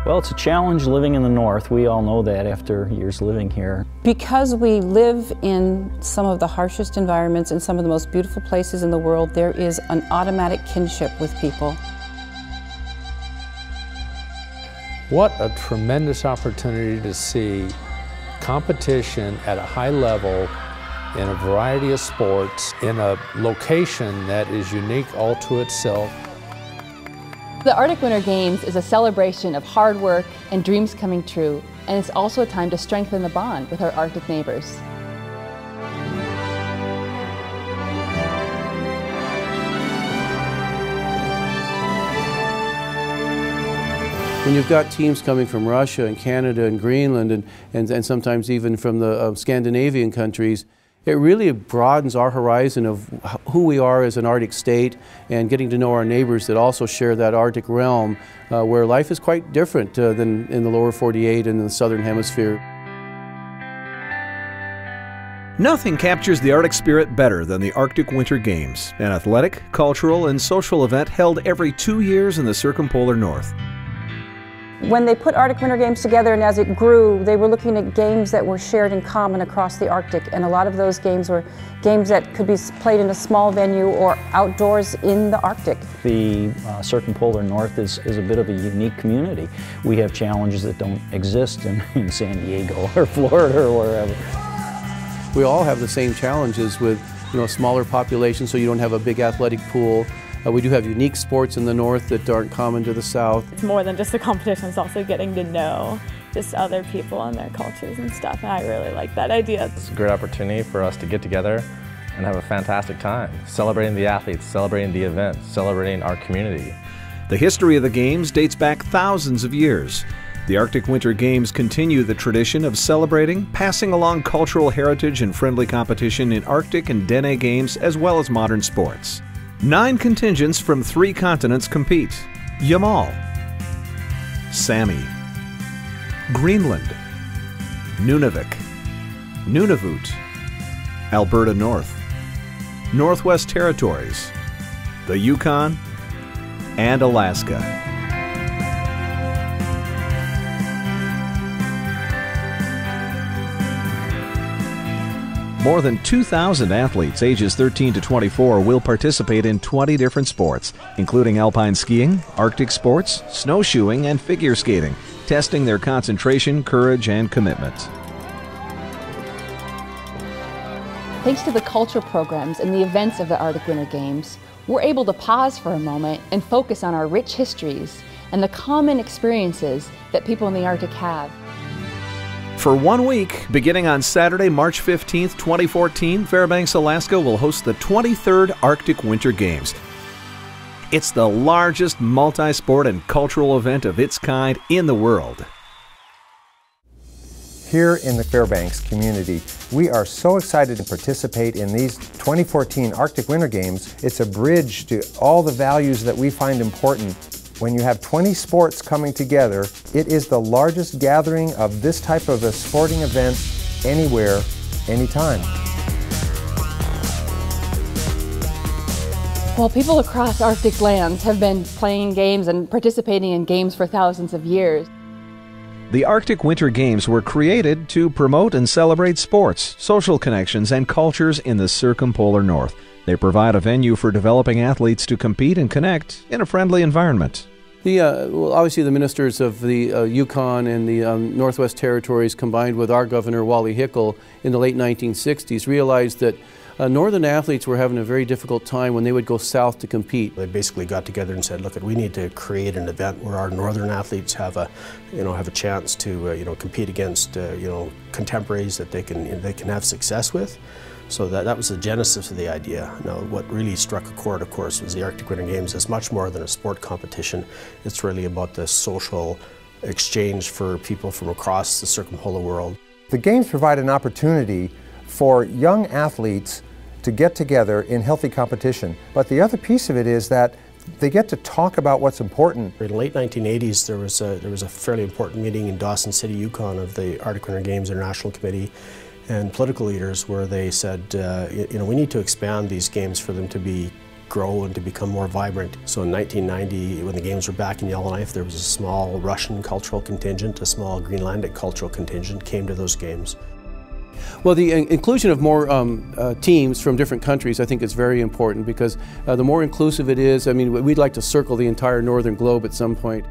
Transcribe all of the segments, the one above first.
Well, it's a challenge living in the north. We all know that after years living here. Because we live in some of the harshest environments and some of the most beautiful places in the world, there is an automatic kinship with people. What a tremendous opportunity to see competition at a high level in a variety of sports in a location that is unique all to itself. The Arctic Winter Games is a celebration of hard work and dreams coming true, and it's also a time to strengthen the bond with our Arctic neighbors. When you've got teams coming from Russia and Canada and Greenland and sometimes even from the Scandinavian countries, it really broadens our horizon of who we are as an Arctic state and getting to know our neighbors that also share that Arctic realm where life is quite different than in the lower 48 and the southern hemisphere. Nothing captures the Arctic spirit better than the Arctic Winter Games, an athletic, cultural, and social event held every 2 years in the circumpolar north. When they put Arctic Winter Games together and as it grew, they were looking at games that were shared in common across the Arctic, and a lot of those games were games that could be played in a small venue or outdoors in the Arctic. The circumpolar north is a bit of a unique community. We have challenges that don't exist in San Diego or Florida or wherever. We all have the same challenges with smaller populations, so you don't have a big athletic pool. We do have unique sports in the north that aren't common to the south. It's more than just a competition, it's also getting to know just other people and their cultures and stuff, and I really like that idea. It's a great opportunity for us to get together and have a fantastic time, celebrating the athletes, celebrating the events, celebrating our community. The history of the Games dates back thousands of years. The Arctic Winter Games continue the tradition of celebrating, passing along cultural heritage and friendly competition in Arctic and Dene Games as well as modern sports. 9 contingents from 3 continents compete: Yamal, Sami, Greenland, Nunavik, Nunavut, Alberta North, Northwest Territories, the Yukon, and Alaska. More than 2,000 athletes ages 13 to 24 will participate in 20 different sports, including alpine skiing, Arctic sports, snowshoeing, and figure skating, testing their concentration, courage, and commitment. Thanks to the cultural programs and the events of the Arctic Winter Games, we're able to pause for a moment and focus on our rich histories and the common experiences that people in the Arctic have. For 1 week, beginning on Saturday, March 15th, 2014, Fairbanks, Alaska will host the 23rd Arctic Winter Games. It's the largest multi-sport and cultural event of its kind in the world. Here in the Fairbanks community, we are so excited to participate in these 2014 Arctic Winter Games. It's a bridge to all the values that we find important. When you have 20 sports coming together, it is the largest gathering of this type of a sporting event anywhere, anytime. Well, people across Arctic lands have been playing games and participating in games for thousands of years. The Arctic Winter Games were created to promote and celebrate sports, social connections, and cultures in the circumpolar north. They provide a venue for developing athletes to compete and connect in a friendly environment. Well, obviously the ministers of the Yukon and the Northwest Territories, combined with our governor, Wally Hickel, in the late 1960s, realized that northern athletes were having a very difficult time when they would go south to compete. They basically got together and said, look, we need to create an event where our northern athletes have a chance to compete against contemporaries that they can have success with. So that was the genesis of the idea. Now, what really struck a chord, of course, was the Arctic Winter Games. It's much more than a sport competition. It's really about the social exchange for people from across the circumpolar world. The Games provide an opportunity for young athletes to get together in healthy competition. But the other piece of it is that they get to talk about what's important. In the late 1980s, there was a fairly important meeting in Dawson City, Yukon, of the Arctic Winter Games International Committee and political leaders, where they said, we need to expand these games for them to be grow and to become more vibrant. So in 1990, when the games were back in Yellowknife, there was a small Russian cultural contingent, a small Greenlandic cultural contingent came to those games. Well, the inclusion of more teams from different countries, I think, is very important, because the more inclusive it is, I mean, we'd like to circle the entire northern globe at some point.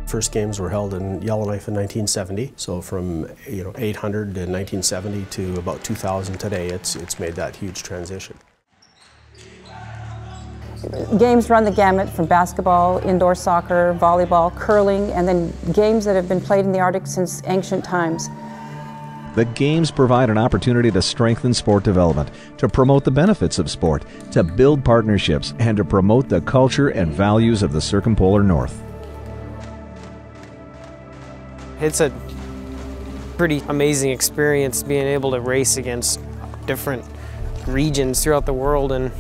First games were held in Yellowknife in 1970, so from 800 in 1970 to about 2000 today, it's made that huge transition. Games run the gamut from basketball, indoor soccer, volleyball, curling, and then games that have been played in the Arctic since ancient times. The games provide an opportunity to strengthen sport development, to promote the benefits of sport, to build partnerships, and to promote the culture and values of the circumpolar North. It's a pretty amazing experience being able to race against different regions throughout the world and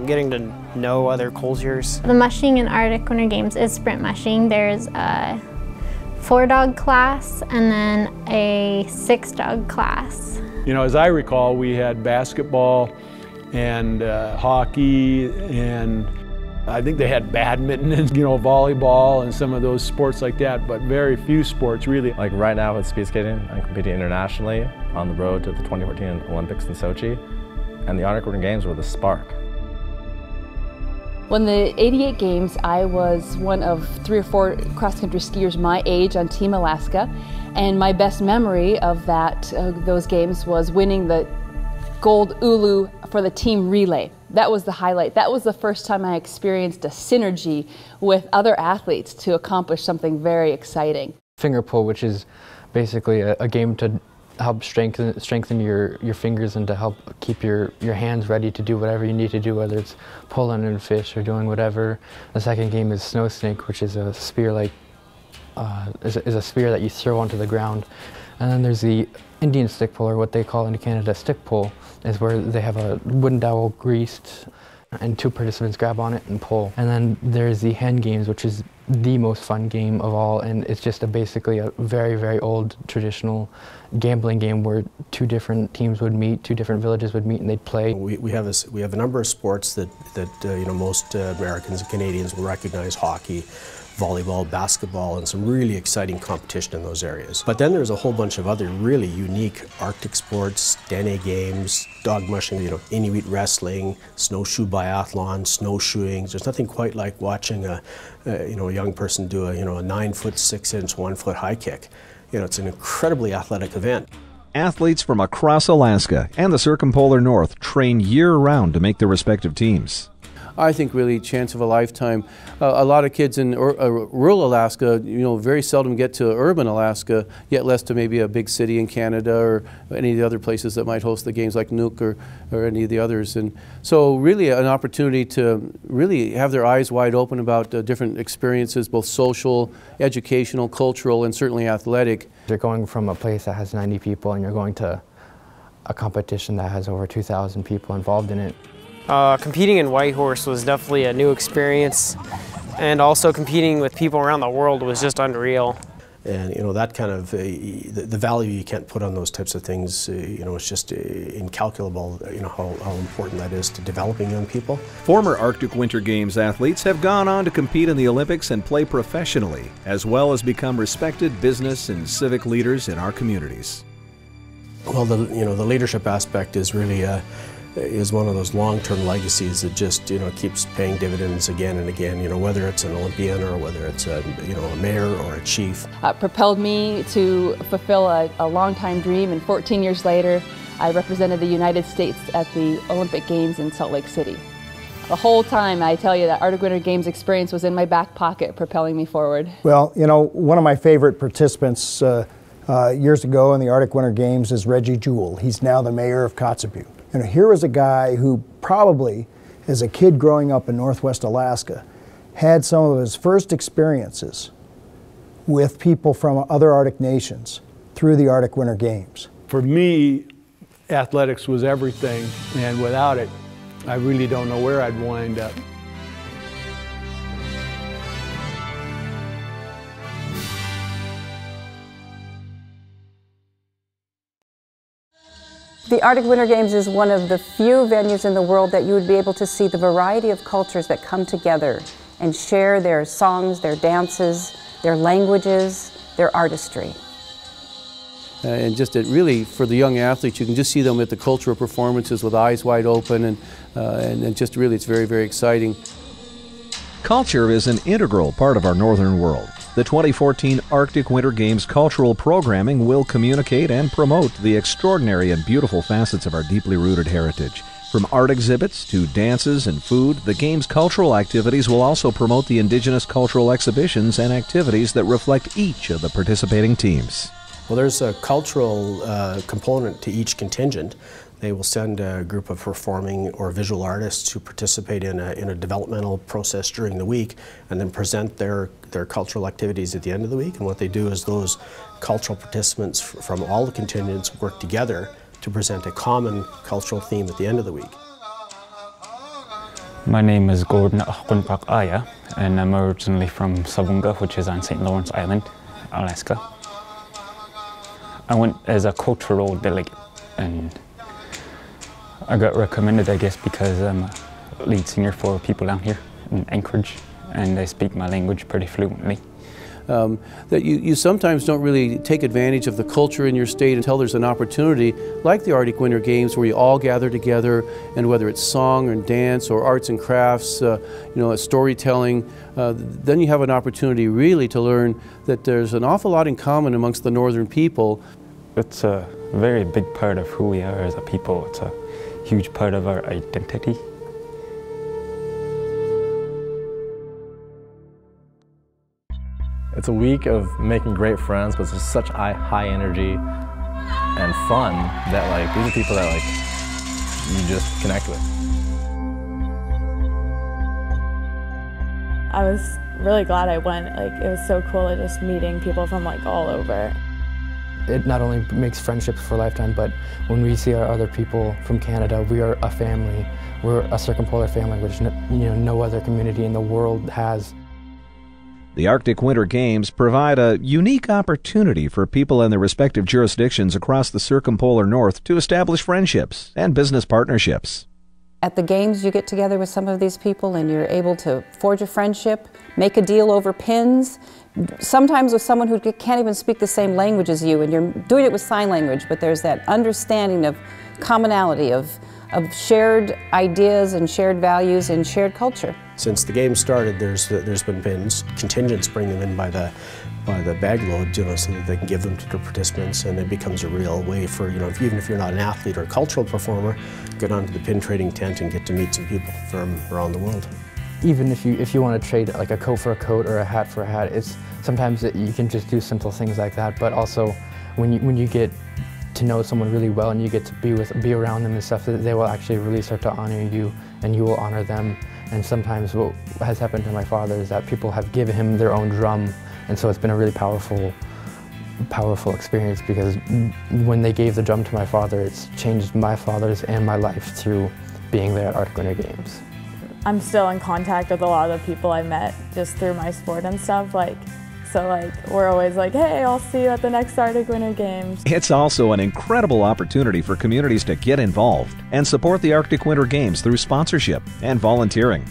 getting to know other cultures. The mushing in Arctic Winter Games is sprint mushing. There's a 4-dog class and then a 6-dog class. You know, as I recall, we had basketball and hockey, and I think they had badminton and, volleyball and some of those sports like that, but very few sports really. Like right now with speed skating, I'm competing internationally on the road to the 2014 Olympics in Sochi, and the Arctic Winter Games were the spark. When the 88 Games, I was one of 3 or 4 cross-country skiers my age on Team Alaska, and my best memory of those games was winning the gold ulu for the team relay. That was the highlight. That was the first time I experienced a synergy with other athletes to accomplish something very exciting. Finger pull, which is basically a game to help strengthen your fingers and to help keep your hands ready to do whatever you need to do, whether it's pulling in fish or doing whatever. The second game is snow snake, which is a spear is a spear that you throw onto the ground. And then there's the Indian stick pull, or what they call in Canada stick pull, is where they have a wooden dowel greased and 2 participants grab on it and pull. And then there's the hen games, which is the most fun game of all, and it's just basically a very, very old traditional gambling game where 2 different teams would meet, 2 different villages would meet, and they'd play. We have a number of sports that most Americans and Canadians will recognize: hockey, volleyball, basketball, and some really exciting competition in those areas. But then there's a whole bunch of other really unique Arctic sports: dene games, dog mushing, Inuit wrestling, snowshoe biathlon, snowshoeing. There's nothing quite like watching a young person do a 9-foot 6-inch 1-foot high kick. It's an incredibly athletic event. Athletes from across Alaska and the circumpolar North train year-round to make their respective teams. I think really chance of a lifetime. A lot of kids in rural Alaska, very seldom get to urban Alaska, yet less to maybe a big city in Canada or any of the other places that might host the games like Nuuk or any of the others. And so really an opportunity to really have their eyes wide open about different experiences, both social, educational, cultural, and certainly athletic. You're going from a place that has 90 people and you're going to a competition that has over 2,000 people involved in it. Competing in Whitehorse was definitely a new experience, and also competing with people around the world was just unreal. And that kind of the value you can't put on those types of things, it's just incalculable. How important that is to developing young people. Former Arctic Winter Games athletes have gone on to compete in the Olympics and play professionally, as well as become respected business and civic leaders in our communities. Well, the leadership aspect is really is one of those long-term legacies that just keeps paying dividends again and again. Whether it's an Olympian or whether it's a mayor or a chief. Propelled me to fulfill a long-time dream, and 14 years later, I represented the United States at the Olympic Games in Salt Lake City. The whole time, I tell you, that Arctic Winter Games experience was in my back pocket, propelling me forward. Well, one of my favorite participants years ago in the Arctic Winter Games is Reggie Jewell. He's now the mayor of Kotzebue. Here was a guy who probably, as a kid growing up in Northwest Alaska, had some of his first experiences with people from other Arctic nations through the Arctic Winter Games. For me, athletics was everything, and without it, I really don't know where I'd wind up. The Arctic Winter Games is one of the few venues in the world that you would be able to see the variety of cultures that come together and share their songs, their dances, their languages, their artistry. And just really, for the young athletes, you can just see them at the cultural performances with eyes wide open, and just really, it's very, very exciting. Culture is an integral part of our northern world. The 2014 Arctic Winter Games cultural programming will communicate and promote the extraordinary and beautiful facets of our deeply rooted heritage. From art exhibits to dances and food, the Games' cultural activities will also promote the Indigenous cultural exhibitions and activities that reflect each of the participating teams. Well, there's a cultural component to each contingent. They will send a group of performing or visual artists who participate in a developmental process during the week and then present their cultural activities at the end of the week. And what they do is those cultural participants from all the contingents work together to present a common cultural theme at the end of the week. My name is Gordon Akunpak Aya, and I'm originally from Savunga, which is on St. Lawrence Island, Alaska. I went as a cultural delegate, and I got recommended, I guess, because I'm a lead singer for people down here in Anchorage, and I speak my language pretty fluently. That you sometimes don't really take advantage of the culture in your state until there's an opportunity like the Arctic Winter Games where you all gather together, and whether it's song or dance or arts and crafts, storytelling, then you have an opportunity really to learn that there's an awful lot in common amongst the northern people. It's a very big part of who we are as a people. It's a huge part of our identity. It's a week of making great friends, but it's just such high energy and fun that these are people that you just connect with. I was really glad I went. It was so cool just meeting people from all over. It not only makes friendships for a lifetime, but when we see our other people from Canada, we are a family. We're a circumpolar family, which no other community in the world has. The Arctic Winter Games provide a unique opportunity for people in their respective jurisdictions across the circumpolar north to establish friendships and business partnerships. At the Games, you get together with some of these people and you're able to forge a friendship, make a deal over pins, sometimes with someone who can't even speak the same language as you, and you're doing it with sign language, but there's that understanding of commonality, of shared ideas and shared values and shared culture. Since the game started, there's been pins. Contingents bring them in by the bag load, so that they can give them to the participants, and it becomes a real way for, even if you're not an athlete or a cultural performer, get onto the pin trading tent and get to meet some people from around the world. Even if you want to trade a coat for a coat or a hat for a hat, sometimes you can just do simple things like that. But also, when you get to know someone really well and you get to be around them and stuff, they will actually really start to honor you, and you will honor them. And sometimes what has happened to my father is that people have given him their own drum, and so it's been a really powerful experience, because when they gave the drum to my father, it's changed my father's and my life through being there at Arctic Winter Games. I'm still in contact with a lot of the people I met just through my sport and stuff. So we're always hey, I'll see you at the next Arctic Winter Games. It's also an incredible opportunity for communities to get involved and support the Arctic Winter Games through sponsorship and volunteering.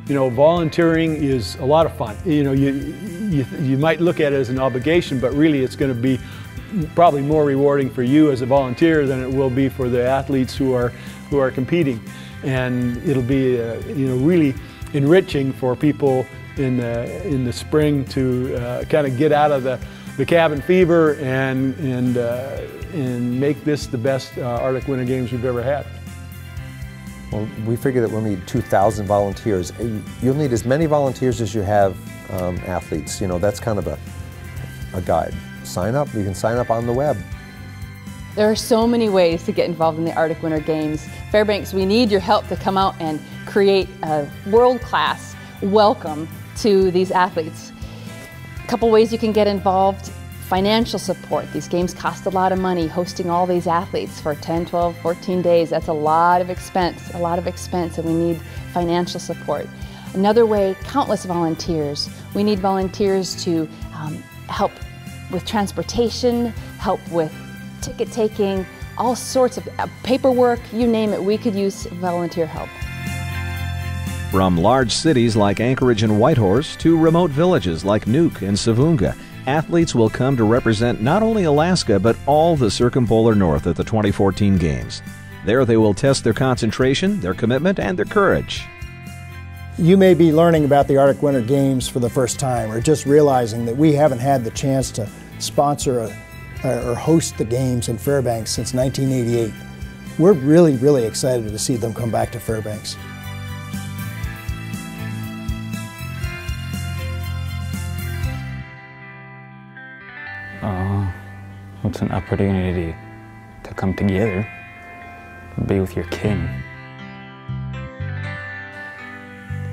Volunteering is a lot of fun. You might look at it as an obligation, but really it's going to be probably more rewarding for you as a volunteer than it will be for the athletes who are competing. And it'll be really enriching for people in the spring to kind of get out of the cabin fever and make this the best Arctic Winter Games we've ever had. Well, we figure that we'll need 2,000 volunteers. You'll need as many volunteers as you have athletes. That's kind of a guide. Sign up. You can sign up on the web. There are so many ways to get involved in the Arctic Winter Games. Fairbanks, we need your help to come out and create a world-class welcome to these athletes. A couple ways you can get involved. Financial support. These games cost a lot of money, hosting all these athletes for 10, 12, 14 days. That's a lot of expense, and we need financial support. Another way, countless volunteers. We need volunteers to help with transportation, help with ticket taking, all sorts of paperwork, you name it, we could use volunteer help. From large cities like Anchorage and Whitehorse to remote villages like Nuuk and Savunga, athletes will come to represent not only Alaska but all the circumpolar north at the 2014 Games. There they will test their concentration, their commitment, and their courage. You may be learning about the Arctic Winter Games for the first time, or just realizing that we haven't had the chance to sponsor or host the Games in Fairbanks since 1988. We're really, really excited to see them come back to Fairbanks. It's an opportunity to come together, be with your kin.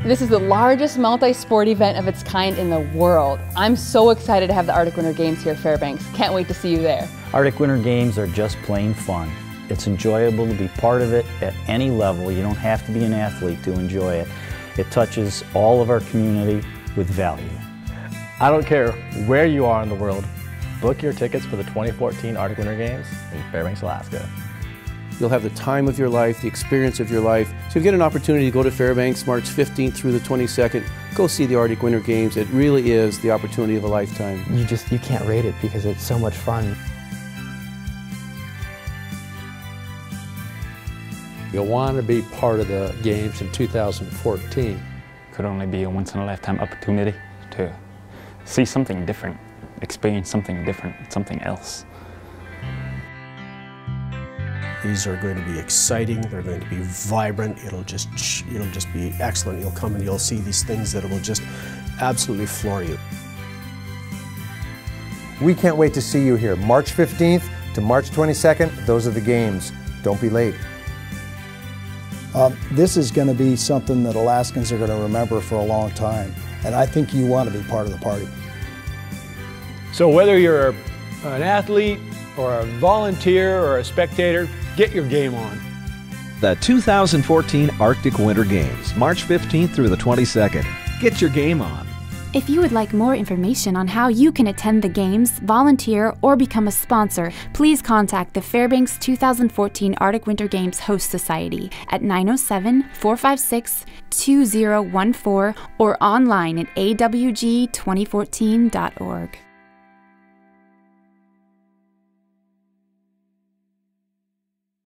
This is the largest multi-sport event of its kind in the world. I'm so excited to have the Arctic Winter Games here at Fairbanks. Can't wait to see you there. Arctic Winter Games are just plain fun. It's enjoyable to be part of it at any level. You don't have to be an athlete to enjoy it. It touches all of our community with value. I don't care where you are in the world, book your tickets for the 2014 Arctic Winter Games in Fairbanks, Alaska. You'll have the time of your life, the experience of your life. So if you get an opportunity to go to Fairbanks March 15th through the 22nd, go see the Arctic Winter Games. It really is the opportunity of a lifetime. You can't rate it because it's so much fun. You'll want to be part of the Games in 2014. Could only be a once-in-a-lifetime opportunity to see something different, experience something different, something else. These are going to be exciting, they're going to be vibrant, it'll just be excellent. You'll come and you'll see these things that will just absolutely floor you. We can't wait to see you here. March 15th to March 22nd, those are the Games. Don't be late. This is going to be something that Alaskans are going to remember for a long time, and I think you want to be part of the party. So whether you're an athlete or a volunteer or a spectator, get your game on. The 2014 Arctic Winter Games, March 15th through the 22nd. Get your game on. If you would like more information on how you can attend the Games, volunteer, or become a sponsor, please contact the Fairbanks 2014 Arctic Winter Games Host Society at 907-456-2014 or online at awg2014.org.